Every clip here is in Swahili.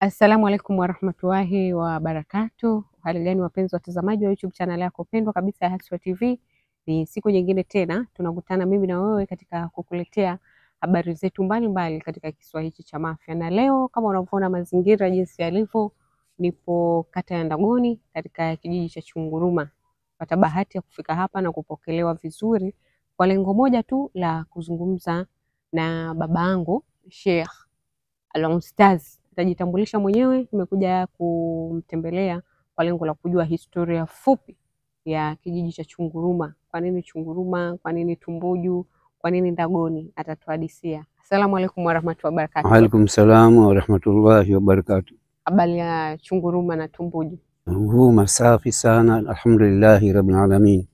Assalamu alaikum warahmatullahi wabarakatuh. Hali gani wapenzi watazamaji wa YouTube channel yako pendwa kabisa ya Haswa TV. Ni siku nyingine tena tunakutana mimi na wewe katika kukuletea habari zetu mbalimbali katika Kiswahili cha Mafia. Na leo kama unavyoona mazingira jinsi yalivyo, nipo kata ya Ndagoni katika kijiji cha Chunguruma. Pata bahati ya kufika hapa na kupokelewa vizuri kwa lengo moja tu la kuzungumza na babangu Sheikh Al-Ustadh. Atajitambulisha mwenyewe. Nimekuja kumtembelea kwa lengo la kujua historia fupi ya kijiji cha Chunguruma. Kwa nini Chunguruma? Kwa nini Tumbuju? Kwa nini Ndagoni? Atatuhadisia. Assalamu alaikum warahmatullahi wabarakatuh. Wa alaikum salam warahmatullahi wabarakatuh. Habari ya Chunguruma na Tumbuju? Chunguruma safi sana, alhamdulillahi rabbil alamin.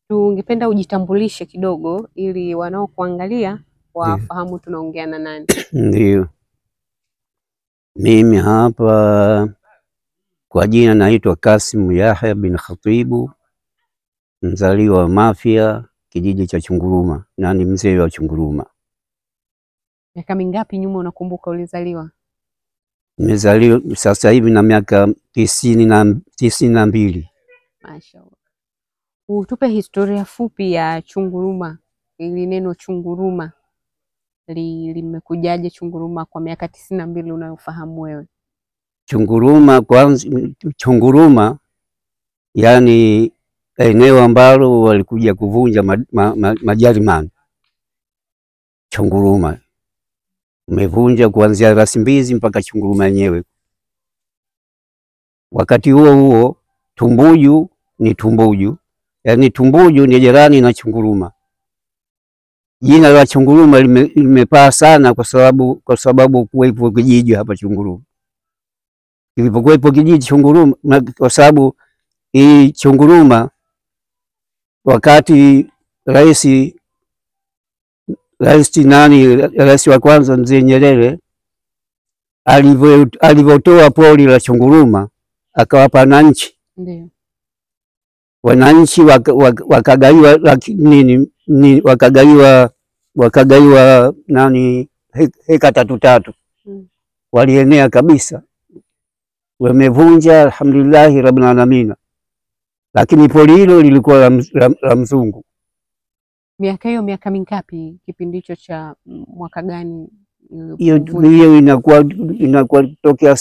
Tungependa ujitambulishe kidogo ili wanaokuangalia wafahamu tunaongea na nani. Ndio. Mimi hapa kwa jina naitwa Kasim Yahya bin Khatibu, mzaliwa wa Mafia, kijiji cha Chunguruma, na ni mzee wa Chunguruma. Miaka mingapi nyuma unakumbuka ulizaliwa? Nimezaliwa sasa hivi na miaka 92. Mashaallah. Utupe historia fupi ya Chunguruma. Ili neno Chunguruma limekujaje Chunguruma kwa miaka 92 unayofahamu wewe? Chunguruma kwanza, Chunguruma yani eneo ambalo walikuja kuvunja Majerumani. Chunguruma umevunja kuanzia Rasimbizi mpaka Chunguruma yenyewe. Wakati huo Tumbuju ni Tumbuju, yani Tumbuju ni jirani na Chunguruma. Jina la Chunguruma limepaa sana kwa sababu kuwepo kijiji hapa Chunguruma. Kilipokuwepo kijiji Chunguruma, kwa sababu hii Chunguruma wakati rais wa kwanza Mzee Nyerere alivyotoa pori la Chunguruma akawapa wananchi. Ndio. Wananchi wakagaiwa wakagaiwa heka 3 walienea kabisa. Wamevunja alhamdulillahi rabbil alamin. Lakini pori hilo lilikuwa la mzungu. Miaka hiyo miaka mingapi? Kipindi hicho cha mwaka gani? Hiyo inakuwa tokea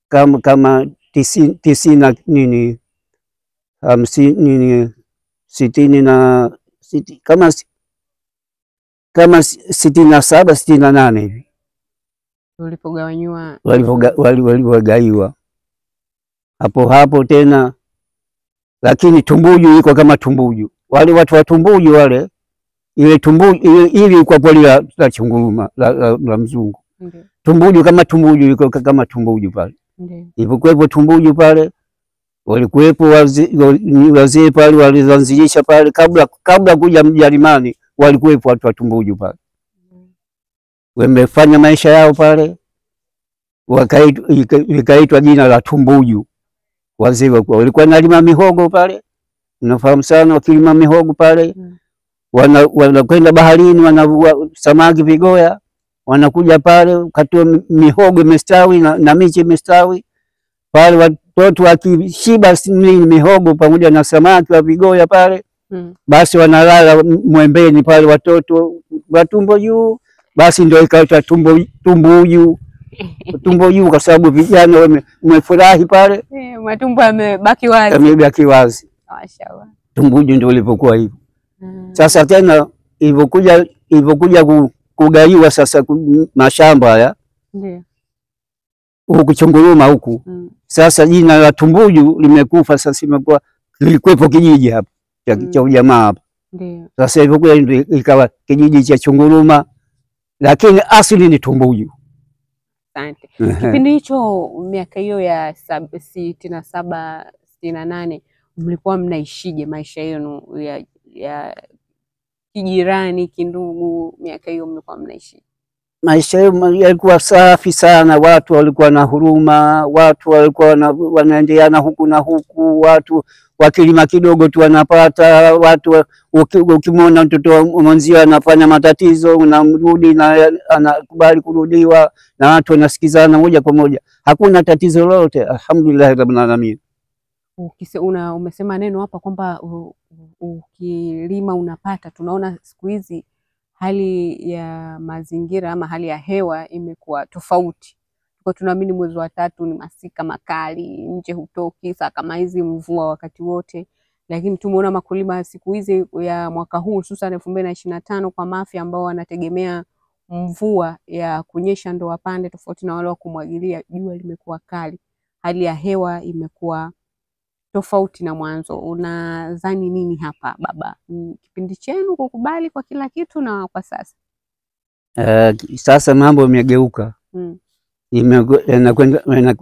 kama 90 nini 50 nini 60 na kama 67 68 hivi ulipogawanywa, walipogaiwa hapo tena. Lakini Tumbuju iko kama Tumbuju, wale watu wa Tumbuju wale, ile Tumbuju ili kwa poli la Chunguruma la mzungu. Ndiyo. Tumbuju kama Tumbuju iko kama Tumbuju pale. Ndiyo. Ilipokuwepo Tumbuju pale, walikuwepo wazee pale walizanzilisha pale kabla kuja Mjerumani, walikuwepo watu wa Tumbuju pale. Wamefanya maisha yao pale, wakaitwa jina la Tumbuju. Wazee walikuwa nalima mihogo pale, unafahamu sana, wakilima mihogo pale wanakwenda baharini, wanavua samaki vigoya, wanakuja pale katoa mihogo imestawi na miche imestawi pale. Watoto wakishiba mihogo pamoja na samaki wa vigoya pale, basi wanalala mwembeni pale, watoto watumbo juu, basi ndio ikaitwa Tumbuju. Tumbuju kwa sababu vijana wamefurahi pale, matumbo yamebaki wazi. Yamebaki wazi. Mashaallah. Tumbuju ndio ilipokuwa hivyo. Sasa tena ilipokuja kugaiwa sasa mashamba haya. Ndio. Huku Chunguruma huku. Sasa jina la Tumbuju limekufa, sasa imekuwa lilikuwepo kijiji hapa cha ujamaa hapa. Ndio. Sasa ilipokuwa ikawa kijiji cha Chunguruma, lakini asili ni Tumbuju. Asante. Kipindi hicho miaka hiyo ya 67 68 mlikuwa mnaishije maisha yenu ya kijirani kindugu? Miaka hiyo mlikuwa mnaishi? Maisha yalikuwa safi sana, watu walikuwa na huruma, watu walikuwa wanaendeana huku na huku, watu wakilima kidogo tu wanapata. Watu ukimwona mtoto mwenzio anafanya matatizo unamrudi na anakubali kurudiwa, na watu wanasikizana moja kwa moja, hakuna tatizo lolote. Alhamdulillah rabbil alamin. Umesema neno hapa kwamba ukilima unapata. Tunaona siku hizi hali ya mazingira ama hali ya hewa imekuwa tofauti. Kwa tunaamini mwezi wa 3 ni masika makali, nje hutoki, saa kama hizi mvua wakati wote. Lakini tumeona makulima siku hizi ya mwaka huu hususan 2025 kwa Mafia ambao wanategemea mvua ya kunyesha ndo wapande, tofauti na wale wa kumwagilia. Jua limekuwa kali, hali ya hewa imekuwa tofauti na mwanzo. Unadhani nini hapa baba? Ni kipindi chenu kukubali kwa kila kitu na kwa sasa? Sasa mambo yamegeuka.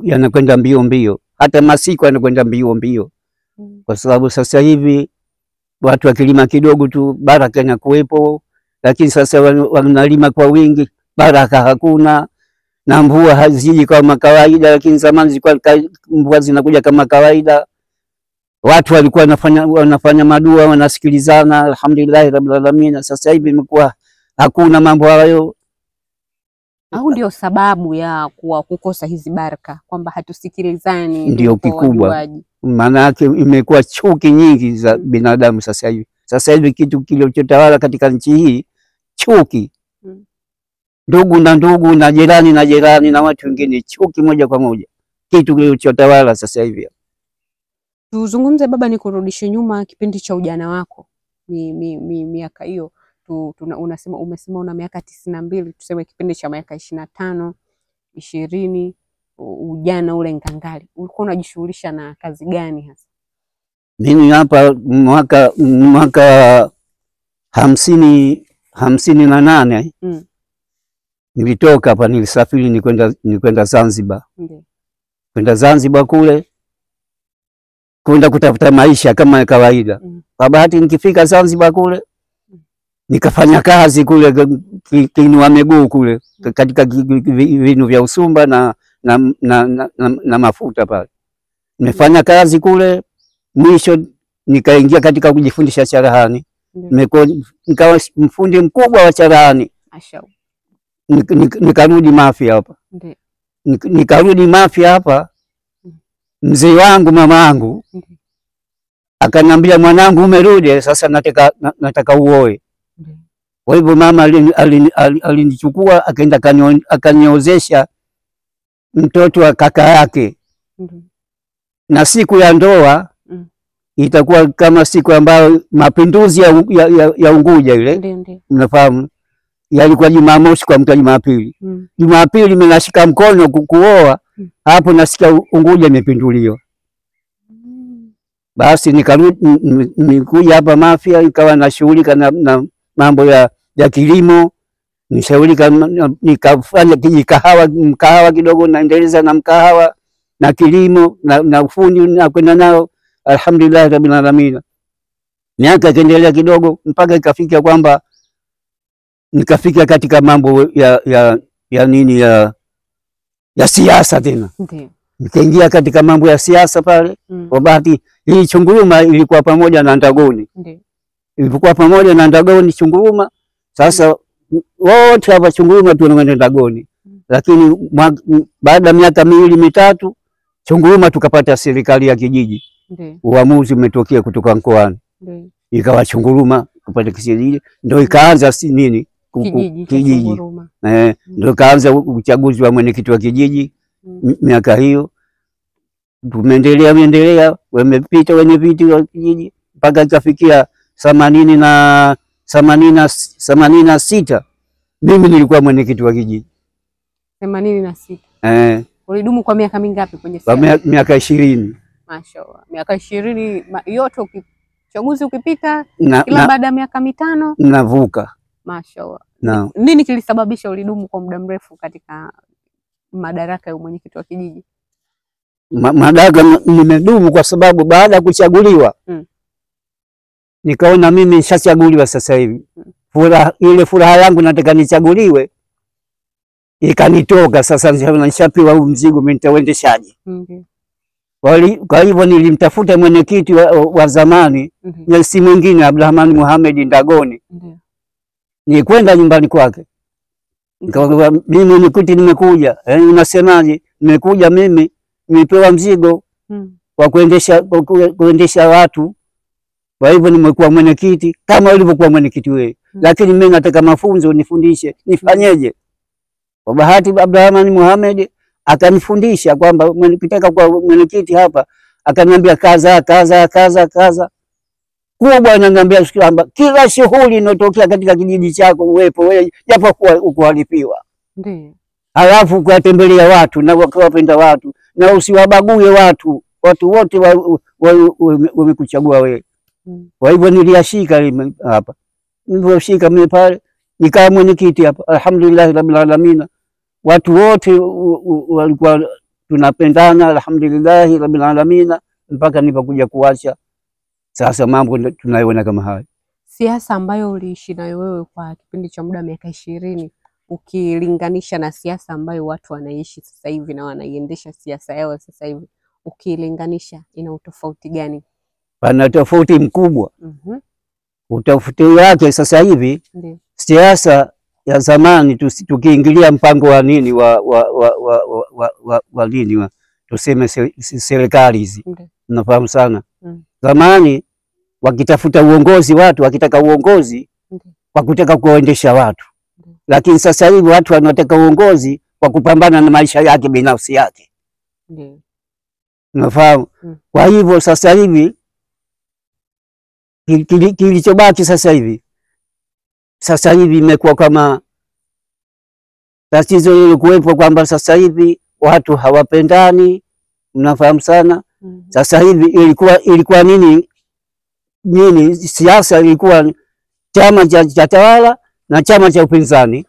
Yanakwenda mbio mbio, hata masiku yanakwenda mbio mbio. Kwa sababu sasa hivi watu wakilima kidogo tu baraka inakuwepo, lakini sasa wanalima kwa wingi, baraka hakuna, na mvua haziji kama kawaida. Lakini zamani zilikuwa mvua zinakuja kama kawaida, watu walikuwa wanafanya madua, wanasikilizana, alhamdulillah rabbil alamin. Sasa hivi imekuwa hakuna mambo hayo. Au ndio sababu ya kukosa hizi baraka, kwamba hatusikilizani? Ndio kikubwa, maana yake imekuwa chuki nyingi za binadamu sasa hivi. Sasa hivi kitu kilichotawala katika nchi hii chuki, ndugu na ndugu, na jirani na jirani, na watu wengine, chuki moja kwa moja, kitu kilichotawala sasa hivi. Tuzungumze baba, nikurudishe nyuma kipindi cha ujana wako, miaka hiyo. Umesema una miaka 92, tuseme kipindi cha miaka 25, 20, ujana ule ngangali, ulikuwa unajishughulisha na kazi gani hasa? Mimi hapa mwaka 58 nilitoka hapa, nilisafiri nikwenda Zanzibar. Kwenda Zanzibar kule kwenda kutafuta maisha kama kawaida. Kwa bahati nikifika Zanzibar kule nikafanya kazi kule kiinua miguu kule katika vinu vya usumba na mafuta pale. Nimefanya kazi kule, mwisho nikaingia katika kujifundisha cherehani. Nikawa mfundi mkubwa wa cherehani. Nikarudi Mafia hapa. Nikarudi Mafia hapa, mzee wangu mamangu akanambia, mwanangu umerudi sasa, nataka uoe. Kwa hivyo mama alinichukua akaenda akaniozesha mtoto wa kaka yake. Na siku ya ndoa itakuwa kama siku ambayo mapinduzi ya Unguja ile, mnafahamu, yalikuwa Jumamosi kwa mtu Jumapili. Jumapili mimi nashika mkono kuoa, hapo nasikia Unguja imepinduliwa. Basi nikuja hapa Mafia, ikawa nashughulika na mambo ya kilimo, nishaghulika, nikafanya mkahawa kidogo, naendeleza na mkahawa na kilimo na ufundi na kwenda nao, alhamdulillah rabbil alamin. Miaka ikaendelea kidogo mpaka ikafika kwamba nikafika katika mambo ya siasa tena. Nikaingia katika mambo ya siasa pale. Kwa bahati hii Chunguruma ilikuwa pamoja na Ndagoni. Ilipokuwa pamoja na Ndagoni Chunguruma, sasa wote hapa Chunguruma tunakwenda Ndagoni. Lakini baada ya miaka 2 mitatu Chunguruma tukapata serikali ya kijiji. Uamuzi umetokea kutoka mkoani. Ikawa Chunguruma kupata kijiji, ndio ikaanza nini kijiji. Ndio kaanza uchaguzi wa mwenyekiti wa kijiji. Miaka hiyo tumeendelea, wamepita wenye viti wa kijiji mpaka ikafikia 86. Mimi nilikuwa mwenyekiti wa kijiji 86. Ulidumu kwa miaka mingapi kwenye siasa? Kwa miaka 20. Mashaallah. Miaka 20 yote, uchaguzi ukipita kila baada ya miaka 5 navuka. Mashaallah. Nini kilisababisha ulidumu kwa muda mrefu katika madaraka ya mwenyekiti wa kijiji? Madaraka nimedumu kwa sababu baada ya kuchaguliwa nikaona mimi nishachaguliwa sasa hivi. Furaha yangu nataka nichaguliwe ikanitoka sasa, nishapewa huu mzigo, mimi nitauendeshaje? Kwa hivyo nilimtafuta mwenyekiti wa zamani, Ndio. si mwingine Abdurahman Mohamed Ndagoni. Ndio. Nikwenda nyumbani kwake. Nikamwambia mimi mwenyekiti nimekuja. Unasemaje? Nimekuja mimi, nimepewa mzigo wa kuendesha watu. Kwa hivyo nimekuwa mwenyekiti kama ulivyokuwa mwenyekiti wewe. Lakini mimi nataka mafunzo, nifundishe nifanyeje. Kwa bahati Abdurahman Mohamed akanifundisha kwamba nikitaka kuwa mwenyekiti hapa, akaniambia kaza kubwa, ananiambia kwamba kila shughuli inotokea katika kijiji chako uwepo wewe, japo kuwa ukuhalipiwa. Ndio. Halafu kuwatembelea watu na kuwapenda watu na usiwabague watu wote wamekuchagua wewe. Kwa hivyo niliashika hapa. Niliposhika mimi pale nikawa mwenyekiti hapa. Alhamdulillah rabbil alamin. Watu wote walikuwa tunapendana, alhamdulillah rabbil alamin, mpaka nilipokuja kuacha. Sasa mambo tunayoona kama haya. Siasa ambayo uliishi nayo wewe kwa kipindi cha muda wa miaka 20 ukilinganisha na siasa ambayo watu wanaishi sasa hivi na wanaiendesha siasa yao sasa hivi, ukilinganisha ina utofauti gani? Pana tofauti mkubwa. Utofauti wake sasa hivi, siasa ya zamani tukiingilia mpango wa nini wa nini tuseme serikali hizi. Unafahamu sana. Zamani wakitafuta uongozi, watu wakitaka uongozi kwa kutaka kuendesha watu. Lakini sasa hivi watu wanataka uongozi kwa kupambana na maisha yake binafsi yake. Unafahamu? Kwa hivyo sasa hivi kilichobaki sasa hivi imekuwa kama tatizo lilikuwepo kwamba sasa hivi watu hawapendani. Unafahamu sana. Sasa hivi ilikuwa nini siasa ilikuwa chama cha tawala na chama cha upinzani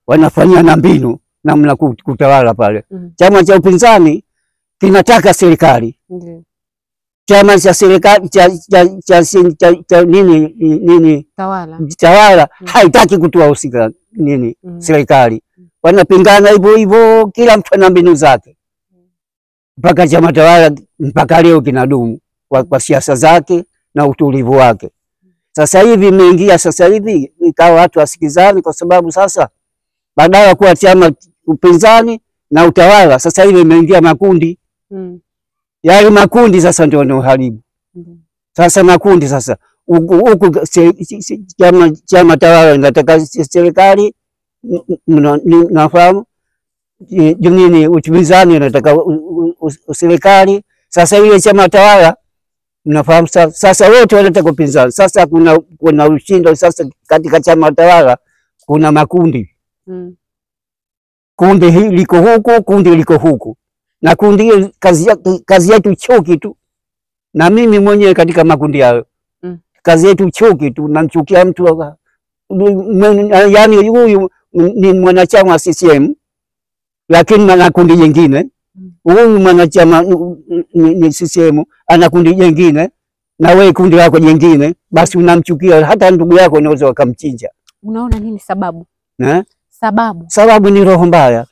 wanafanya na mbinu namna kutawala pale. Chama cha upinzani kinataka serikali. Chama cha serikali cha nini tawala haitaki kutoa husika nini serikali. Wanapingana hivyo, kila mtu ana mbinu zake. Mpaka chama tawala mpaka leo kinadumu kwa siasa zake na utulivu wake. Sasa hivi imeingia ikawa watu wasikizani, kwa sababu sasa badala ya kuwa chama upinzani na utawala, sasa hivi imeingia makundi. Yale makundi sasa ndio yanaharibu. Sasa makundi sasa huku chama tawala inataka serikali, nafahamu nini, upinzani inataka serikali. Sasa ile chama tawala mnafahamu sasa wote wanataka upinzani. Sasa kuna ushindo sasa katika chama tawala, kuna makundi. Kundi hili liko huku, kundi liko huku. Na kundi hili kazi yetu chuki tu. Na mimi mwenyewe katika makundi hayo. Kazi yetu chuki tu, namchukia mtu yani huyu ni mwanachama wa CCM lakini ana kundi jingine. Huyu mwanachama ni CCM ana kundi jingine na wewe kundi lako jingine, basi unamchukia. Hata ndugu yako unaweza wakamchinja. Unaona nini sababu? Sababu ni roho mbaya.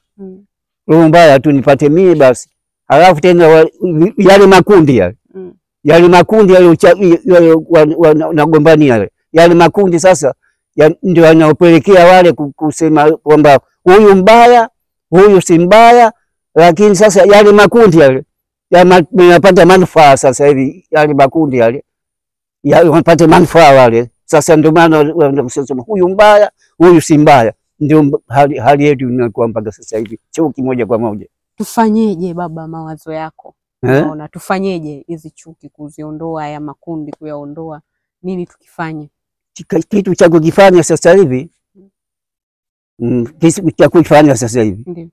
Roho mbaya tu nipate mimi basi. Halafu tena yale makundi yale. Yale makundi yale wanagombania yale makundi sasa ndio wanaopelekea wale kusema kwamba huyu mbaya, huyu si mbaya. Lakini sasa yale makundi yale yanapata manufaa sasa hivi. Yale makundi yale yanapata manufaa wale. Sasa ndio maana wanasema huyu mbaya, huyu si mbaya. Ndio hali yetu inakuwa mpaka sasa hivi chuki moja kwa moja. Tufanyeje baba, mawazo yako? Unaona tufanyeje hizi chuki kuziondoa, ya makundi kuyaondoa? Nini tukifanye? Kitu cha kukifanya sasa hivi, kitu cha kufanya sasa hivi ndio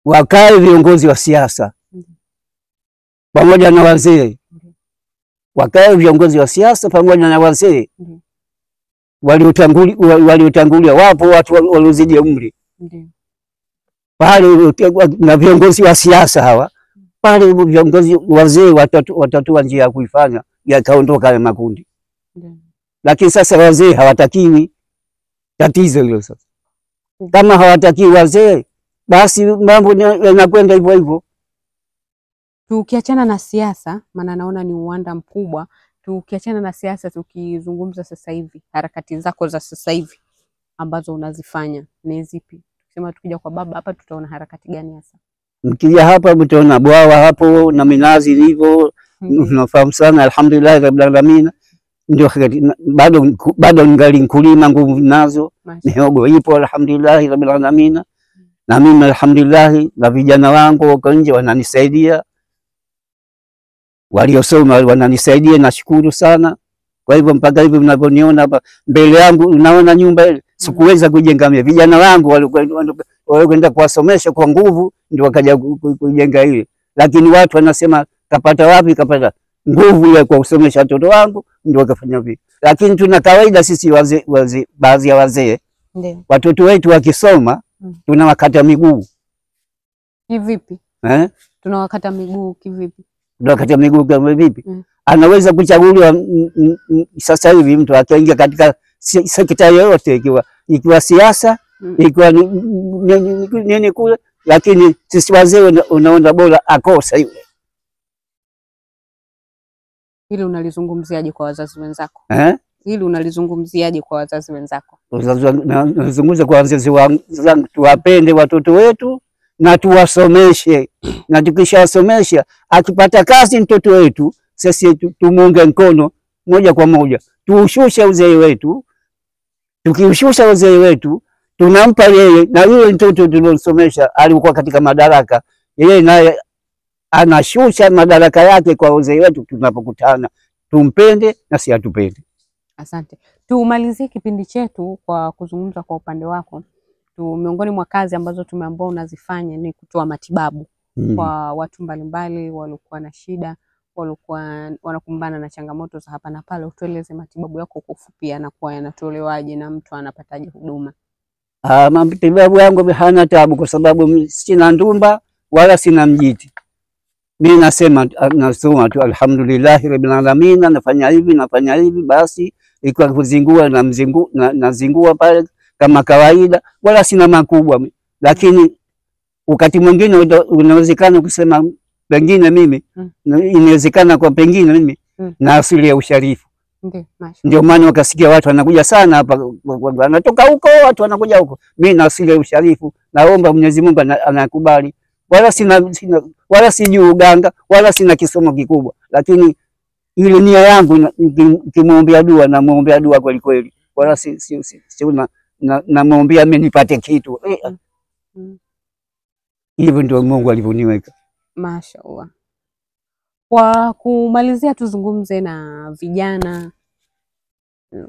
wakae viongozi wa siasa pamoja na wazee. Wakae viongozi wa siasa pamoja na wazee waliotangulia. Wapo watu waliozidi umri pale, na viongozi wa siasa hawa pale, viongozi wazee watatua njia ya kuifanya yakaondoka yale makundi. Lakini sasa wazee hawatakiwi. Tatizo hilo sasa. Kama hawatakiwi wazee, basi mambo yanakwenda hivyo hivyo. Tukiachana na siasa, maana naona ni uwanda mkubwa, tukiachana na siasa, tukizungumza sasa hivi, harakati zako za sasa hivi ambazo unazifanya ni zipi? Tukisema tukija kwa baba hapa tutaona harakati gani hasa? Mkija hapa mtaona bwawa hapo na minazi hivyo. Unafahamu sana, alhamdulillah rabbil alamin. Ndio bado ningali mkulima, nguvu nazo, mihogo ipo alhamdulillah rabbil alamin. Na mimi alhamdulillah, na vijana wangu wako nje wananisaidia, waliosoma wananisaidia, nashukuru sana. Kwa hivyo mpaka hivi mnavyoniona hapa mbele yangu, unaona nyumba ile sikuweza kujenga mimi, vijana wangu walikwenda kuwasomesha kwa nguvu, ndio wakaja kujenga ile. Lakini watu wanasema kapata wapi? Kapata nguvu ile kwa kusomesha watoto wangu, ndio wakafanya vipi. Lakini tuna kawaida sisi wazee, baadhi ya wazee, ndio watoto wetu wakisoma tunawakata miguu. Kivipi? Tunawakata miguu kivipi? Tunawakata miguu kama vipi? Anaweza kuchaguliwa sasa hivi mtu akaingia katika sekta yoyote, ikiwa siasa, ikiwa nini kule, lakini sisi wazee unaona bora akosa yule. Hili unalizungumziaje kwa wazazi wenzako? Hili unalizungumziaje kwa wazazi wenzako? Nazungumza kwa wazazi wangu, tuwapende watoto wetu na tuwasomeshe, na tukishawasomesha akipata kazi mtoto wetu sisi tumuunge mkono moja kwa moja, tuushushe uzee wetu. Tukiushusha uzee wetu tunampa yeye, na yule mtoto tuliosomesha alikuwa katika madaraka, yeye naye anashusha madaraka yake kwa uzee wetu. Tunapokutana tumpende na si atupende. Asante. Tumalizie kipindi chetu kwa kuzungumza kwa upande wako. Miongoni mwa kazi ambazo tumeambiwa unazifanya ni kutoa matibabu kwa watu mbalimbali waliokuwa na shida, walikuwa wanakumbana na changamoto za hapa na pale. Utueleze matibabu yako kwa ufupi yanakuwa yanatolewaje na mtu anapataje huduma? Matibabu yangu hana tabu, kwa sababu sina ndumba wala sina mjiti. Mimi nasema tu alhamdulillah rabbil alamin, nafanya hivi basi, ikiwa kuzingua na zingua pale kama kawaida, wala sina makubwa. Lakini wakati mwingine unawezekana kusema pengine mimi inawezekana kwa pengine mimi na asili ya usharifu. Ndio maana wakasikia watu wanakuja sana hapa, wanatoka huko, watu wanakuja huko. Mimi na asili ya usharifu, naomba Mwenyezi Mungu anakubali. Wala sijui uganga, wala sina kisomo kikubwa, lakini ile nia yangu nikimwombea dua, na muombea dua kweli kweli, wala si na muombea mimi nipate kitu. Hivyo ndio Mungu alivyoniweka. Mashaallah. Kwa kumalizia, tuzungumze na vijana.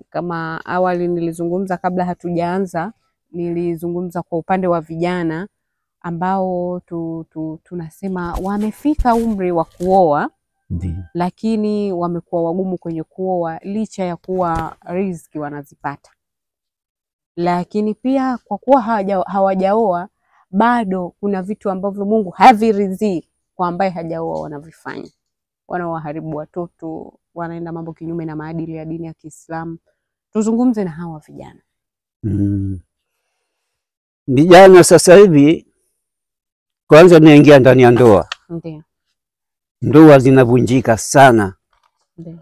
Kama awali nilizungumza, kabla hatujaanza nilizungumza kwa upande wa vijana ambao tunasema wamefika umri wa kuoa, lakini wamekuwa wagumu kwenye kuoa licha ya kuwa riziki wanazipata. Lakini pia kwa kuwa hawajaoa bado kuna vitu ambavyo Mungu haviridhii kwa ambaye hajaoa wanavifanya. Wanawaharibu watoto, wanaenda mambo kinyume na maadili ya dini ya Kiislamu. Tuzungumze na hawa vijana. Vijana sasa hivi, kwanza naingia ndani ya ndoa. Ndio. Ndoa zinavunjika sana. Ndio.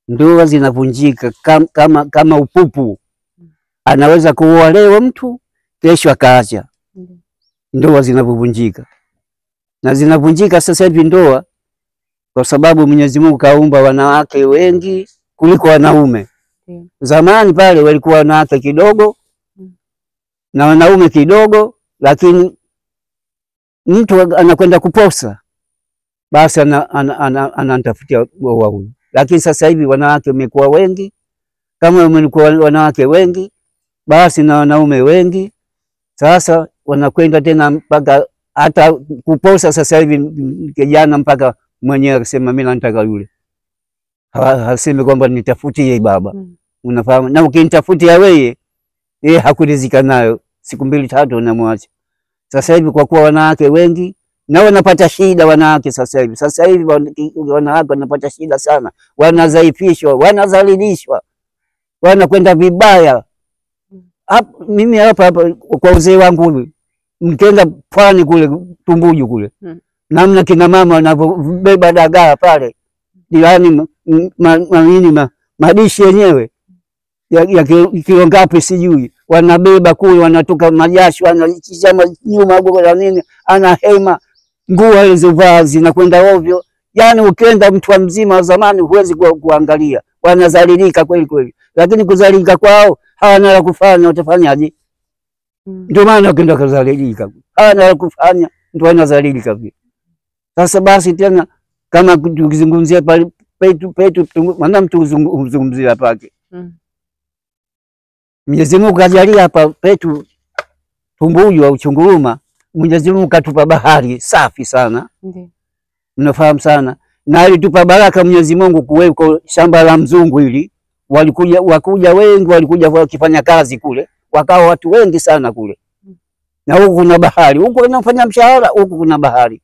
Ndoa zinavunjika kama upupu. Anaweza kuoa leo mtu, kesho akaacha. Ndoa zinavunjika. Na zinavunjika sasa hivi ndoa kwa sababu Mwenyezi Mungu kaumba wanawake wengi kuliko wanaume. Zamani pale walikuwa wanawake kidogo na wanaume kidogo, lakini mtu anakwenda kuposa basi anatafutia wa huyu. Lakini sasa hivi wanawake wamekuwa wengi, kama wamekuwa wanawake wengi basi na wanaume wengi. Sasa wanakwenda tena mpaka hata kuposa sasa hivi kijana mpaka mwenyewe akisema mimi nataka yule. Hasemi kwamba nitafutie baba. Unafahamu? Na ukinitafutia wewe, yeye hakuridhika nayo, siku 2-3 unamwacha. Sasa hivi kwa kuwa wanawake wengi na wanapata shida wanawake sasa hivi. Sasa hivi wanawake wanapata shida sana. Wanadhaifishwa, wanadhalilishwa, wanakwenda vibaya. Mimi hapa kwa uzee wangu, mkenda pwani kule Tumbuju kule, namna kina mama wanavyobeba dagaa pale, yaani madishi yenyewe ya kilo ngapi sijui, wanabeba kule, wanatoka majasho, wanachama nyuma huko na nini, ana hema, nguo alizovaa zinakwenda ovyo. Yani ukienda mtu wa mzima wa zamani huwezi kuangalia, wanazalilika kweli kweli, lakini kuzalilika kwao hawana la kufanya, utafanyaje? Ndio maana ukienda kuzalilika, hawana la kufanya, ndio wanazalilika vile. Sasa basi tena kama tukizungumzia pale petu maana mtu uzungumzia pake. Mwenyezi Mungu kajalia hapa petu Tumbuju au Chunguruma, Mwenyezi Mungu katupa bahari safi sana. Ndiyo. Mnafahamu sana. Na alitupa baraka Mwenyezi Mungu kuweko shamba la mzungu hili. Wakuja wengi, walikuja wakifanya kazi kule. Wakawa watu wengi sana kule. Na huku kuna bahari, huku wanafanya mshahara, huku kuna bahari.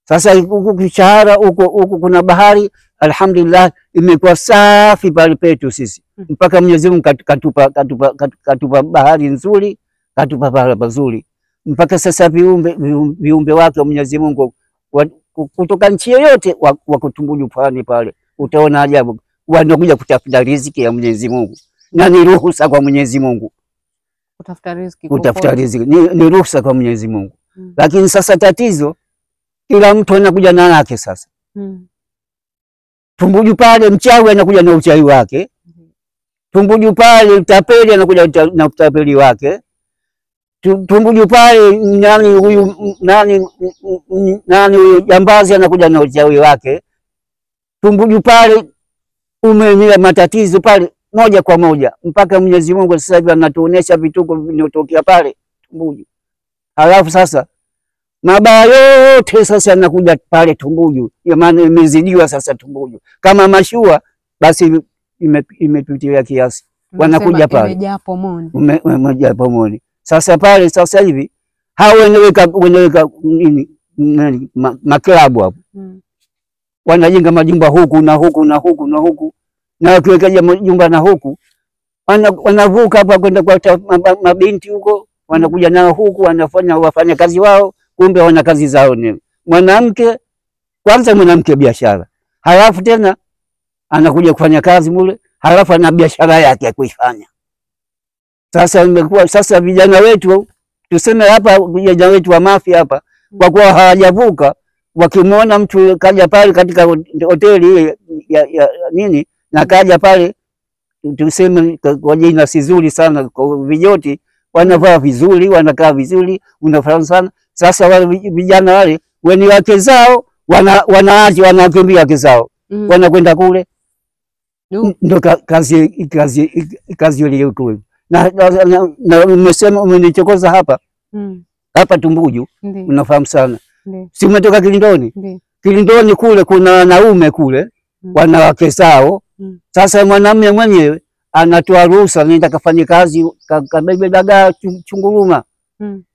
Sasa huku mshahara, huku kuna bahari, alhamdulillah imekuwa safi pale petu sisi. Mpaka Mwenyezi Mungu katupa bahari nzuri, katupa bahari pazuri. Mpaka sasa viumbe wake Mwenyezi Mungu kutoka nchi yoyote wako Tumbuju pale, utaona ajabu. Wanakuja kutafuta riziki ya Mwenyezi Mungu. Na ni ruhusa kwa Mwenyezi Mungu. Kutafuta riziki ni ruhusa kwa Mwenyezi Mungu. Lakini sasa tatizo, kila mtu anakuja na lake sasa. Tumbuju pale mchawi anakuja na uchawi wake. Tumbuju pale utapeli anakuja na utapeli wake. Tumbuju pale nani huyu jambazi anakuja na uchawi wake. Tumbuju pale umemia matatizo pale moja kwa moja, mpaka Mwenyezi Mungu sasa hivi anatuonesha vituko vinotokea pale Tumbuju. Halafu sasa mabaya yote sasa yanakuja pale Tumbuju, ya maana imezidiwa sasa Tumbuju. Kama mashua basi imepitia kiasi, wanakuja pale imejaa pomoni, imejaa pomoni. Sasa pale sasa hivi hao wanaweka nini maklabu hapo, wanajenga majumba huku na huku na huku na huku, na wakiweka majumba na huku wanavuka hapa kwenda kwa mabinti huko, wanakuja nao huku, wafanya kazi wao, kumbe wana kazi zao. Ni mwanamke kwanza, mwanamke biashara, halafu tena anakuja kufanya kazi mule, halafu ana biashara yake ya kuifanya. Sasa imekuwa sasa vijana wetu, tuseme hapa vijana wetu wa Mafia hapa, kwa kuwa hawajavuka, wakimwona mtu kaja pale katika hoteli ya nini, na kaja pale tuseme kwa jina sizuri sana, kwa vijoti wanavaa vizuri, wanakaa vizuri, unafahamu sana. Sasa wale vijana wale wenye wake zao wanaacha, wanakimbia wake zao, wanakwenda kule. Ndio kazi ile kule. Na umesema umenichokoza hapa hapa Tumbuju, unafahamu sana. Si umetoka Kilindoni? Kilindoni kule kuna wanaume kule, wanawake zao. Sasa mwanamume mwenyewe anatoa ruhusa, nenda kafanye kazi, kabebe dagaa Chunguruma.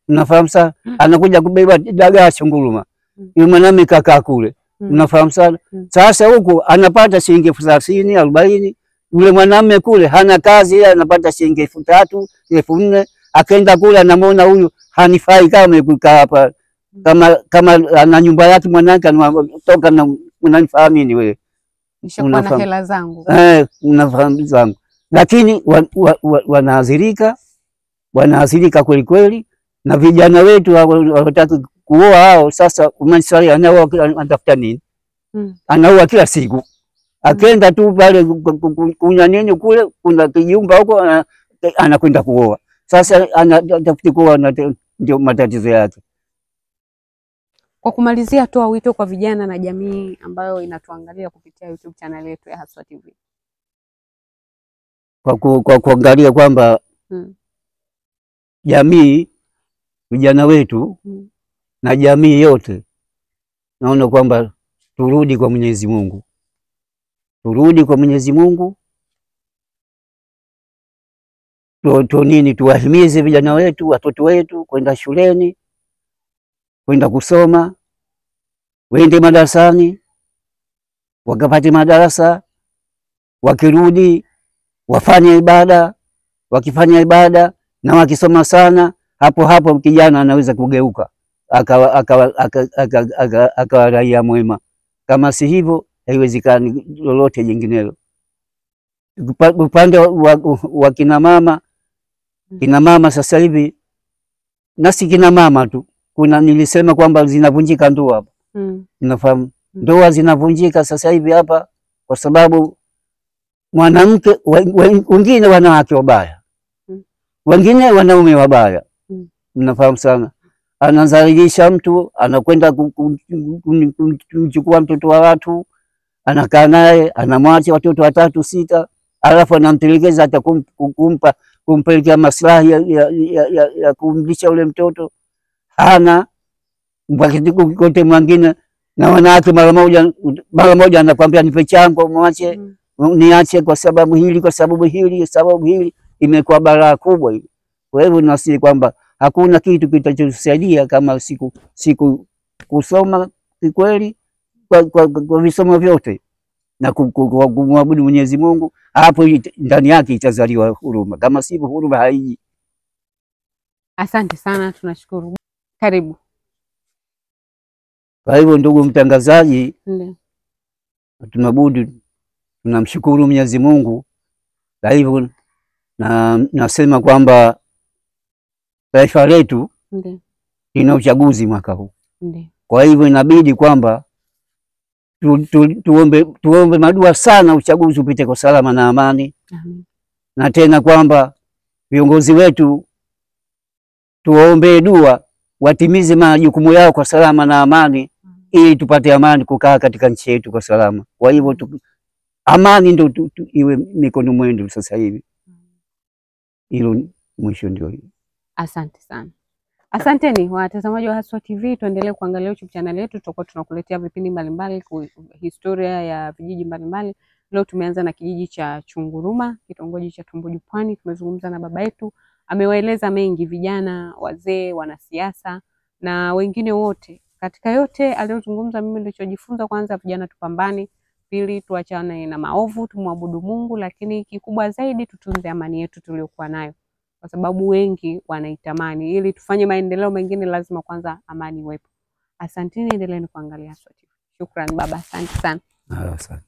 Unafahamu sana, anakuja kubeba dagaa Chunguruma. Yule mwanamume kakaa kule, unafahamu sana. Sasa huko anapata shilingi 30, 40. Yule mwanamume kule hana kazi, yeye anapata shilingi 3000, 4000. Akaenda kule anamwona huyu hanifai kama kukaa hapa. Kama ana nyumba yake mwanangu anatoka na unanifahamu nini wewe? Nishakuwa na hela zangu. Unafahamu zangu. Lakini wanaathirika kweli kweli, na vijana wetu hawataka kuoa hao. Sasa umanisari anatafuta nini? Anaoa kila siku. Akenda tu pale kunya nini kule, kuna kijumba huko, anakwenda kuoa. Sasa anatafuta kuoa, ndio matatizo yake. Kwa kumalizia, toa wito kwa vijana na jamii ambayo inatuangalia kupitia YouTube channel yetu ya Haswa TV. Kwa kuangalia kwamba jamii, vijana wetu na jamii yote, naona kwamba turudi kwa Mwenyezi Mungu. Turudi kwa Mwenyezi Mungu. Tuwahimize vijana wetu, watoto wetu kwenda shuleni, kwenda kusoma, wende madarasani, wakapate madarasa, wakirudi wafanye ibada, wakifanya ibada na wakisoma sana, hapo kijana anaweza kugeuka, akawa raia mwema. Kama si hivyo haiwezekani lolote jinginelo. Upande wa kina mama sasa hivi, nasi kina mama tu, nilisema kwamba zinavunjika ndoa hapa. Unafahamu, ndoa zinavunjika sasa hivi hapa kwa sababu mwanamke, wengine wanawake wabaya, wengine wanaume wabaya. Unafahamu sana, anazalilisha mtu, anakwenda kumchukua mtoto wa watu, anakaa naye, anamwacha watoto 3 6, alafu anampelekeza hata kumpelekea maslahi ya kumlisha ule mtoto hana. Wakati kote mwingine na wanawake mara moja anakuambia nipe chango, mwache niache kwa sababu hili, imekuwa balaa kubwa hili. Kwa hivyo nasi kwamba hakuna kitu kitachosaidia kama siku kusoma kweli kwa visomo vyote na kumwabudu Mwenyezi Mungu, hapo ndani yake itazaliwa huruma. Kama sivyo huruma haiji. Asante sana, tunashukuru. Karibu. Kwa hivyo ndugu mtangazaji, tunamshukuru Mwenyezi Mungu. Kwa hivyo nasema kwamba taifa letu lina uchaguzi mwaka huu. Kwa hivyo inabidi kwamba tuombe madua sana uchaguzi upite kwa salama na amani. Na tena kwamba viongozi wetu tuwaombee dua watimize majukumu yao kwa salama na amani, ili tupate amani kukaa katika nchi yetu kwa salama. Kwa hivyo amani ndio iwe mikono mwendo sasa hivi. Hilo mwisho ndio hiyo. Asante sana. Asanteni watazamaji wa Haswa TV, tuendelee kuangalia YouTube channel yetu. Tutakuwa tunakuletea vipindi mbalimbali, historia ya vijiji mbalimbali. Leo tumeanza na kijiji cha Chunguruma, kitongoji cha Tumbuju Pwani. Tumezungumza na baba yetu, amewaeleza mengi, vijana, wazee, wanasiasa na wengine wote. Katika yote aliyozungumza, mimi nilichojifunza, kwanza, vijana tupambane; pili, tuachane na maovu, tumwabudu Mungu; lakini kikubwa zaidi, tutunze amani yetu tuliyokuwa nayo, kwa sababu wengi wanaitamani. Ili tufanye maendeleo mengine, lazima kwanza amani iwepo. Asanteni, endeleeni kuangalia Haswa TV. Shukrani baba, asante sana. Asante.